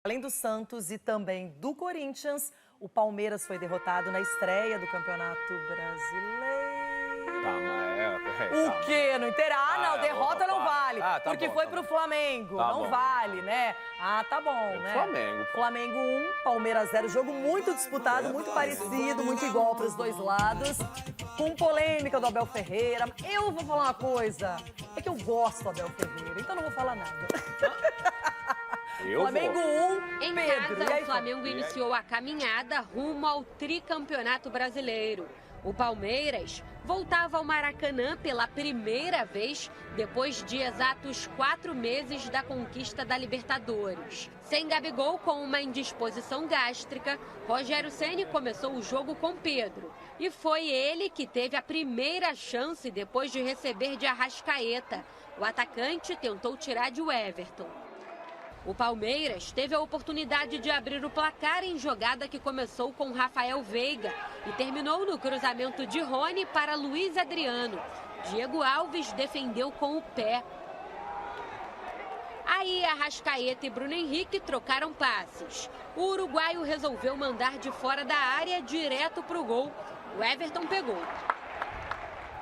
Além do Santos e também do Corinthians, o Palmeiras foi derrotado na estreia do Campeonato Brasileiro. Tá, mas O quê? Não inteira? Não, derrota não vale. Porque bom, foi pro Flamengo. Tá não bom. vale, né? Tá bom, né? Flamengo. Flamengo 1, Palmeiras 0. Jogo muito disputado, muito parecido, muito igual pros dois lados. Com polêmica do Abel Ferreira. Eu vou falar uma coisa. É que eu gosto do Abel Ferreira, então não vou falar nada. Flamengo 1, Em Pedro. casa, o Flamengo iniciou a caminhada rumo ao tricampeonato brasileiro. O Palmeiras voltava ao Maracanã pela primeira vez depois de exatos 4 meses da conquista da Libertadores. Sem Gabigol, com uma indisposição gástrica, Rogério Ceni começou o jogo com Pedro. E foi ele que teve a primeira chance depois de receber de Arrascaeta. O atacante tentou tirar de Everton. O Palmeiras teve a oportunidade de abrir o placar em jogada que começou com Rafael Veiga e terminou no cruzamento de Rony para Luiz Adriano. Diego Alves defendeu com o pé. Aí Arrascaeta e Bruno Henrique trocaram passes. O uruguaio resolveu mandar de fora da área direto para o gol. O Everton pegou.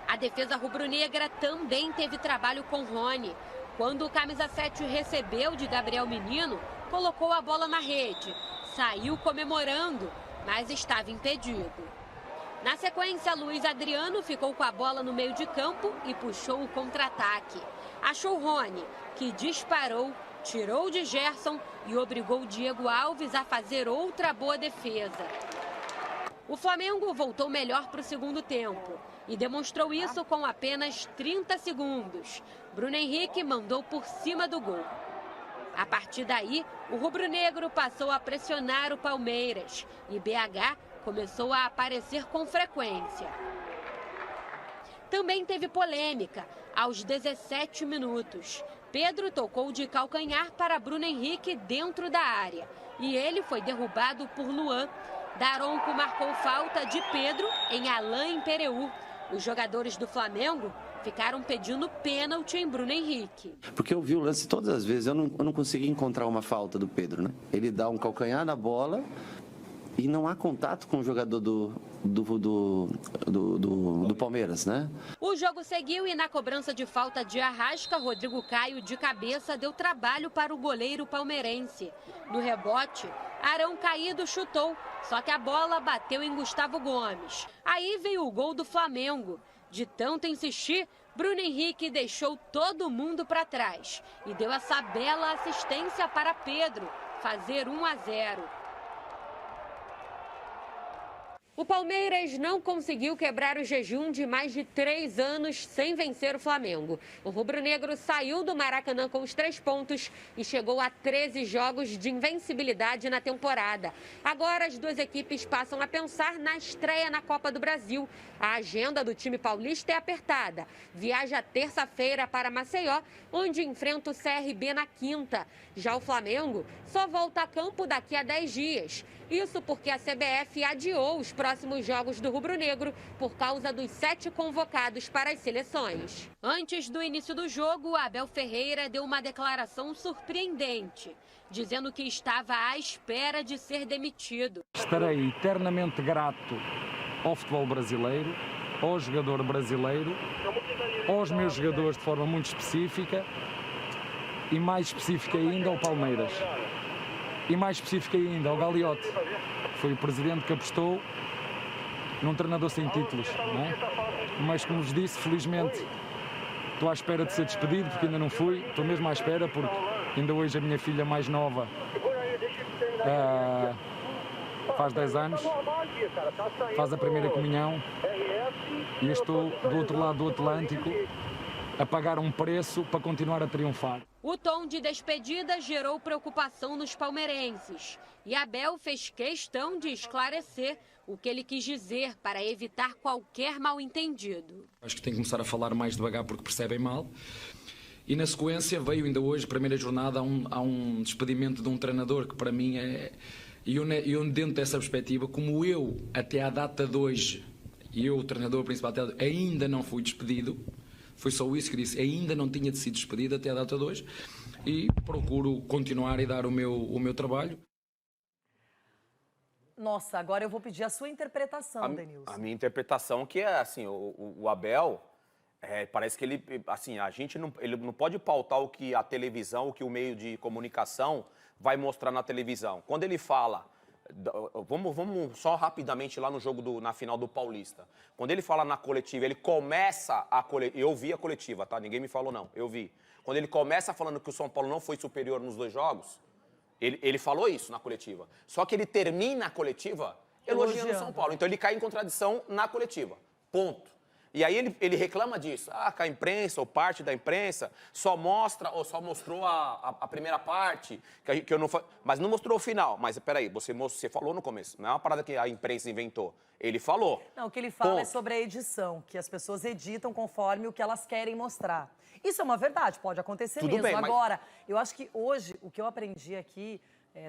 A defesa rubro-negra também teve trabalho com Rony. Quando o camisa 7 recebeu de Gabriel Menino, colocou a bola na rede. Saiu comemorando, mas estava impedido. Na sequência, Luiz Adriano ficou com a bola no meio de campo e puxou o contra-ataque. Achou Rony, que disparou, tirou de Gerson e obrigou Diego Alves a fazer outra boa defesa. O Flamengo voltou melhor para o segundo tempo e demonstrou isso com apenas 30 segundos. Bruno Henrique mandou por cima do gol. A partir daí, o rubro-negro passou a pressionar o Palmeiras e BH começou a aparecer com frequência. Também teve polêmica aos 17 minutos. Pedro tocou de calcanhar para Bruno Henrique dentro da área e ele foi derrubado por Luan. Daronco marcou falta de Pedro em Alain Pereu. Os jogadores do Flamengo ficaram pedindo pênalti em Bruno Henrique. Porque eu vi o lance todas as vezes, eu não consegui encontrar uma falta do Pedro, né? Ele dá um calcanhar na bola e não há contato com o jogador do Palmeiras, né? O jogo seguiu e na cobrança de falta de Arrasca, Rodrigo Caio de cabeça deu trabalho para o goleiro palmeirense. No rebote, Arão Caído chutou, só que a bola bateu em Gustavo Gomes. Aí veio o gol do Flamengo. De tanto insistir, Bruno Henrique deixou todo mundo para trás e deu essa bela assistência para Pedro fazer 1-0. O Palmeiras não conseguiu quebrar o jejum de mais de 3 anos sem vencer o Flamengo. O rubro-negro saiu do Maracanã com os 3 pontos e chegou a 13 jogos de invencibilidade na temporada. Agora as duas equipes passam a pensar na estreia na Copa do Brasil. A agenda do time paulista é apertada. Viaja terça-feira para Maceió, onde enfrenta o CRB na quinta. Já o Flamengo só volta a campo daqui a 10 dias. Isso porque a CBF adiou os próximos jogos do rubro-negro por causa dos 7 convocados para as seleções. Antes do início do jogo, Abel Ferreira deu uma declaração surpreendente, dizendo que estava à espera de ser demitido. Estarei eternamente grato ao futebol brasileiro, ao jogador brasileiro, aos meus jogadores de forma muito específica e mais específica ainda ao Palmeiras. E mais específica ainda, ao Gagliotti. Foi o presidente que apostou num treinador sem títulos, não é? Mas como vos disse, felizmente estou à espera de ser despedido, porque ainda não fui. Estou mesmo à espera, porque ainda hoje a minha filha mais nova faz 10 anos, faz a primeira comunhão e eu estou do outro lado do Atlântico a pagar um preço para continuar a triunfar. O tom de despedida gerou preocupação nos palmeirenses e Abel fez questão de esclarecer o que ele quis dizer para evitar qualquer mal-entendido. Acho que tem que começar a falar mais devagar porque percebem mal. E na sequência veio ainda hoje, primeira jornada, há um despedimento de um treinador que para mim é... E eu dentro dessa perspectiva, como eu até à data de hoje, e eu, o treinador principal, ainda não fui despedido, Foi só isso que disse. Ainda não tinha sido despedido até a data de hoje e procuro continuar e dar o meu trabalho. Nossa, agora eu vou pedir a sua interpretação, Denilson. A minha interpretação que é assim, o Abel, parece que ele, assim, ele não pode pautar o que a televisão, o que o meio de comunicação vai mostrar na televisão. Quando ele fala, vamos só rapidamente lá no jogo na final do Paulista. Quando ele fala na coletiva, ele começa a coletiva, eu vi a coletiva, tá? Ninguém me falou não, eu vi. Quando ele começa falando que o São Paulo não foi superior nos 2 jogos, ele falou isso na coletiva. Só que ele termina a coletiva elogiando o São Paulo. Então ele cai em contradição na coletiva. Ponto. E aí ele reclama disso. Que a imprensa, ou parte da imprensa, só mostra, ou só mostrou a primeira parte, que eu não mas não mostrou o final. Mas peraí, você falou no começo, não é uma parada que a imprensa inventou. Ele falou. Não, o que ele fala é sobre a edição, que as pessoas editam conforme o que elas querem mostrar. Isso é uma verdade, pode acontecer Tudo mesmo. bem, Agora, eu acho que hoje, o que eu aprendi aqui,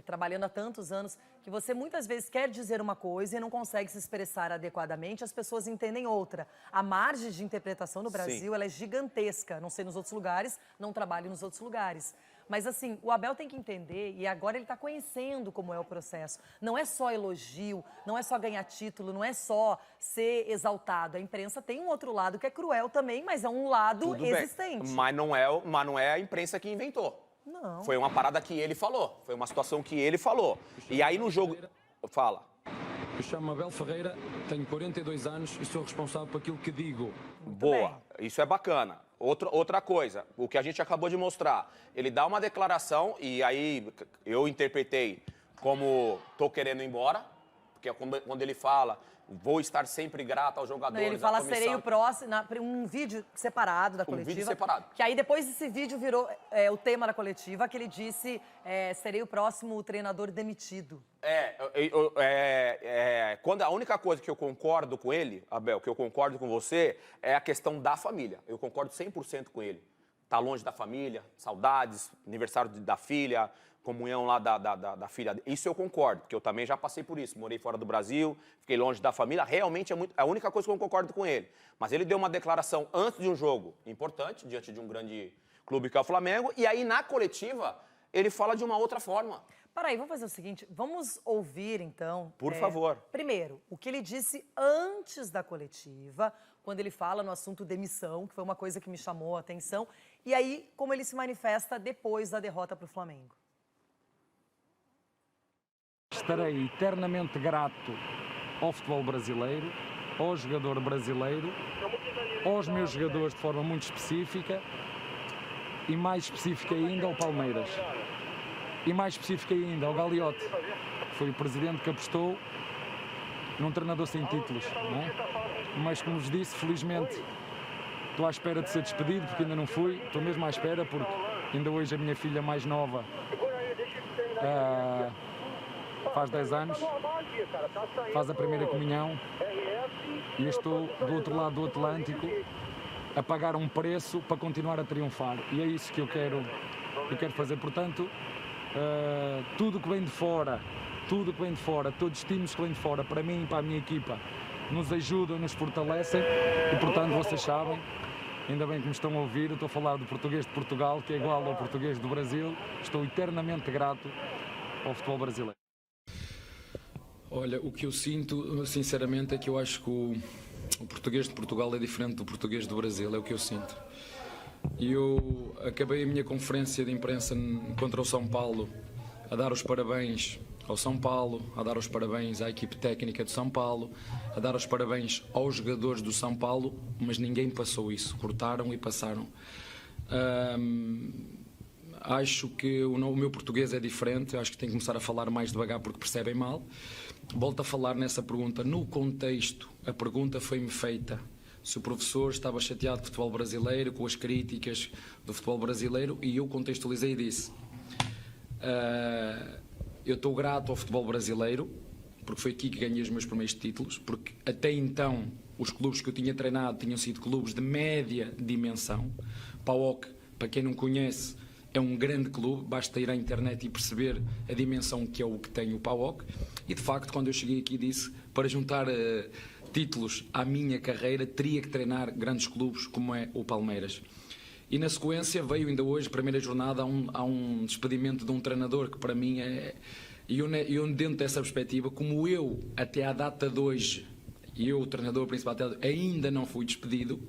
trabalhando há tantos anos, que você muitas vezes quer dizer uma coisa e não consegue se expressar adequadamente, as pessoas entendem outra. A margem de interpretação no Brasil, ela é gigantesca. Não sei nos outros lugares, não trabalho nos outros lugares. Mas assim, o Abel tem que entender, e agora ele está conhecendo como é o processo. Não é só elogio, não é só ganhar título, não é só ser exaltado. A imprensa tem um outro lado que é cruel também, mas é um lado Tudo existente. Bem, mas não é a imprensa que inventou. Não. Foi uma parada que ele falou, foi uma situação que ele falou. E aí no jogo... Fala. Eu chamo-me Abel Ferreira, tenho 42 anos e sou responsável por aquilo que digo. Boa, isso é bacana. Outra coisa, o que a gente acabou de mostrar, ele dá uma declaração e aí eu interpretei como tô querendo ir embora, porque é quando ele fala, vou estar sempre grato aos jogadores. Não, ele fala, serei o próximo, um vídeo separado da coletiva. Um vídeo separado. Que aí depois desse vídeo virou o tema da coletiva, que ele disse, serei o próximo treinador demitido. Quando a única coisa que eu concordo com ele, Abel, que eu concordo com você, é a questão da família. Eu concordo 100% com ele. Tá longe da família, saudades, aniversário da filha, comunhão lá da filha. Isso eu concordo, porque eu também já passei por isso. Morei fora do Brasil, fiquei longe da família. Realmente é a única coisa que eu não concordo com ele. Mas ele deu uma declaração antes de um jogo importante, diante de um grande clube que é o Flamengo, e aí na coletiva ele fala de uma outra forma. Peraí, vamos fazer o seguinte, vamos ouvir então... Por favor. Primeiro, o que ele disse antes da coletiva, quando ele fala no assunto demissão, que foi uma coisa que me chamou a atenção, e aí como ele se manifesta depois da derrota para o Flamengo. Estarei eternamente grato ao futebol brasileiro, ao jogador brasileiro, aos meus jogadores de forma muito específica e mais específica ainda ao Palmeiras. E mais específica ainda ao Gagliotti, que foi o presidente que apostou num treinador sem títulos, não é? Mas como vos disse, felizmente estou à espera de ser despedido, porque ainda não fui, estou mesmo à espera, porque ainda hoje a minha filha mais nova faz 10 anos, faz a primeira comunhão e eu estou do outro lado do Atlântico a pagar um preço para continuar a triunfar. E é isso que eu quero fazer, portanto, tudo que vem de fora, todos os estímulos que vêm de fora, para mim e para a minha equipa, nos ajudam, nos fortalecem e, portanto, vocês sabem, ainda bem que me estão a ouvir, eu estou a falar do português de Portugal, que é igual ao português do Brasil, estou eternamente grato ao futebol brasileiro. Olha, o que eu sinto, sinceramente, é que eu acho que o português de Portugal é diferente do português do Brasil, é o que eu sinto. E eu acabei a minha conferência de imprensa contra o São Paulo a dar os parabéns ao São Paulo, a dar os parabéns à equipe técnica do São Paulo, a dar os parabéns aos jogadores do São Paulo, mas ninguém passou isso, cortaram e passaram. Acho que o meu português é diferente, acho que tenho que começar a falar mais devagar porque percebem mal. Volto a falar nessa pergunta, no contexto, a pergunta foi-me feita se o professor estava chateado com o futebol brasileiro, com as críticas do futebol brasileiro, e eu contextualizei e disse, eu estou grato ao futebol brasileiro, porque foi aqui que ganhei os meus primeiros títulos, porque até então os clubes que eu tinha treinado tinham sido clubes de média dimensão. PAOK, para quem não conhece, é um grande clube, basta ir à internet e perceber a dimensão que é o que tem o PAOK. E de facto, quando eu cheguei aqui disse, para juntar títulos à minha carreira, teria que treinar grandes clubes como é o Palmeiras. E na sequência veio ainda hoje, primeira jornada, há um despedimento de um treinador que para mim é... E eu dentro dessa perspectiva, como eu até à data de hoje, o treinador principal, ainda não fui despedido,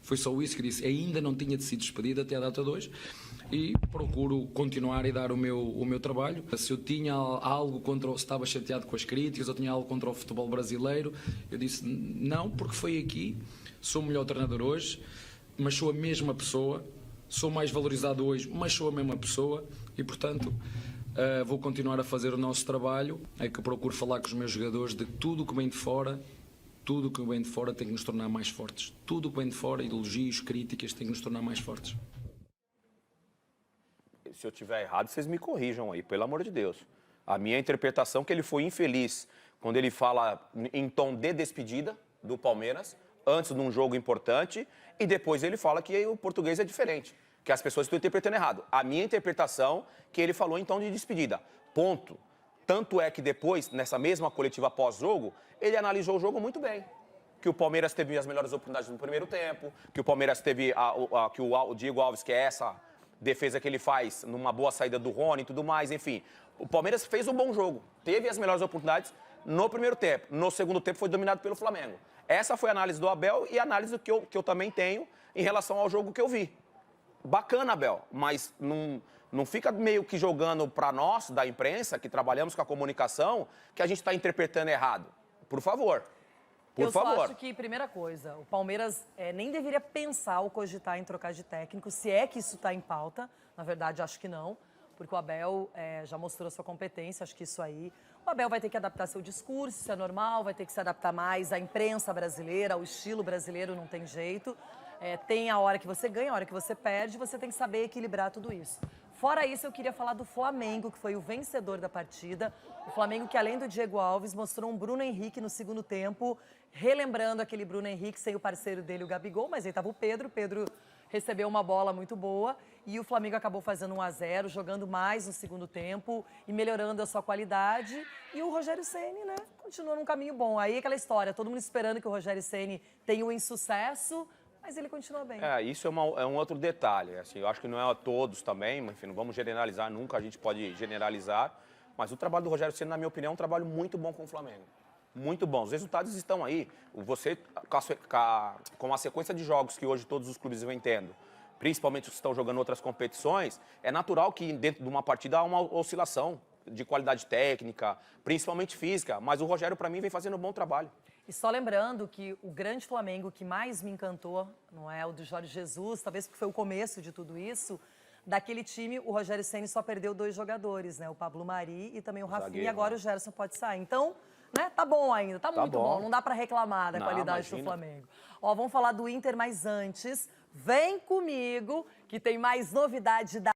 foi só isso que disse, ainda não tinha sido despedido até à data de hoje, e procuro continuar e dar o meu trabalho. Se eu tinha algo contra, se estava chateado com as críticas, ou tinha algo contra o futebol brasileiro, eu disse não, porque foi aqui, sou o melhor treinador hoje, mas sou a mesma pessoa, sou mais valorizado hoje, mas sou a mesma pessoa, e portanto vou continuar a fazer o nosso trabalho, é que eu procuro falar com os meus jogadores de tudo o que vem de fora. Tudo o que vem de fora tem que nos tornar mais fortes. Tudo o que vem de fora, elogios, críticas, tem que nos tornar mais fortes. Se eu estiver errado, vocês me corrijam aí, pelo amor de Deus. A minha interpretação é que ele foi infeliz quando ele fala em tom de despedida do Palmeiras, antes de um jogo importante, e depois ele fala que o português é diferente, que as pessoas estão interpretando errado. A minha interpretação é que ele falou em tom de despedida. Ponto. Tanto é que depois, nessa mesma coletiva pós-jogo, ele analisou o jogo muito bem. Que o Palmeiras teve as melhores oportunidades no primeiro tempo, que o Palmeiras teve que o Diego Alves, que é essa defesa que ele faz, numa boa saída do Rony e tudo mais, enfim. O Palmeiras fez um bom jogo, teve as melhores oportunidades no primeiro tempo. No segundo tempo foi dominado pelo Flamengo. Essa foi a análise do Abel e a análise que eu também tenho em relação ao jogo que eu vi. Bacana, Abel, mas não fica meio que jogando para nós, da imprensa, que trabalhamos com a comunicação, que a gente está interpretando errado. Por favor. Por favor. Eu só acho que, primeira coisa, o Palmeiras nem deveria pensar ou cogitar em trocar de técnico, se é que isso está em pauta. Na verdade, acho que não, porque o Abel já mostrou a sua competência, acho que isso aí... O Abel vai ter que adaptar seu discurso, isso é normal, vai ter que se adaptar mais à imprensa brasileira, ao estilo brasileiro, não tem jeito. Tem a hora que você ganha, a hora que você perde, você tem que saber equilibrar tudo isso. Fora isso, eu queria falar do Flamengo, que foi o vencedor da partida. O Flamengo que, além do Diego Alves, mostrou um Bruno Henrique no segundo tempo, relembrando aquele Bruno Henrique sem o parceiro dele, o Gabigol, mas aí estava o Pedro. O Pedro recebeu uma bola muito boa e o Flamengo acabou fazendo 1-0, jogando mais no segundo tempo e melhorando a sua qualidade. E o Rogério Ceni, né, continua num caminho bom. Aí aquela história, todo mundo esperando que o Rogério Ceni tenha um insucesso, mas ele continua bem. Isso é um outro detalhe. Assim, eu acho que não é a todos também, enfim, não vamos generalizar, nunca a gente pode generalizar. Mas o trabalho do Rogério Ceni, na minha opinião, é um trabalho muito bom com o Flamengo. Muito bom. Os resultados estão aí. Você, com a sequência de jogos que hoje todos os clubes vêm tendo, principalmente os que estão jogando outras competições, é natural que dentro de uma partida há uma oscilação de qualidade técnica, principalmente física. Mas o Rogério, para mim, vem fazendo um bom trabalho. E só lembrando que o grande Flamengo que mais me encantou, não é o do Jorge Jesus, talvez porque foi o começo de tudo isso, daquele time o Rogério Ceni só perdeu 2 jogadores, né? O Pablo Mari e também o Rafinha, zagueiro, e agora o Gerson pode sair. Então, né, tá bom ainda, tá muito bom. Não dá pra reclamar da qualidade do Flamengo. Ó, vamos falar do Inter, mas antes, vem comigo que tem mais novidade da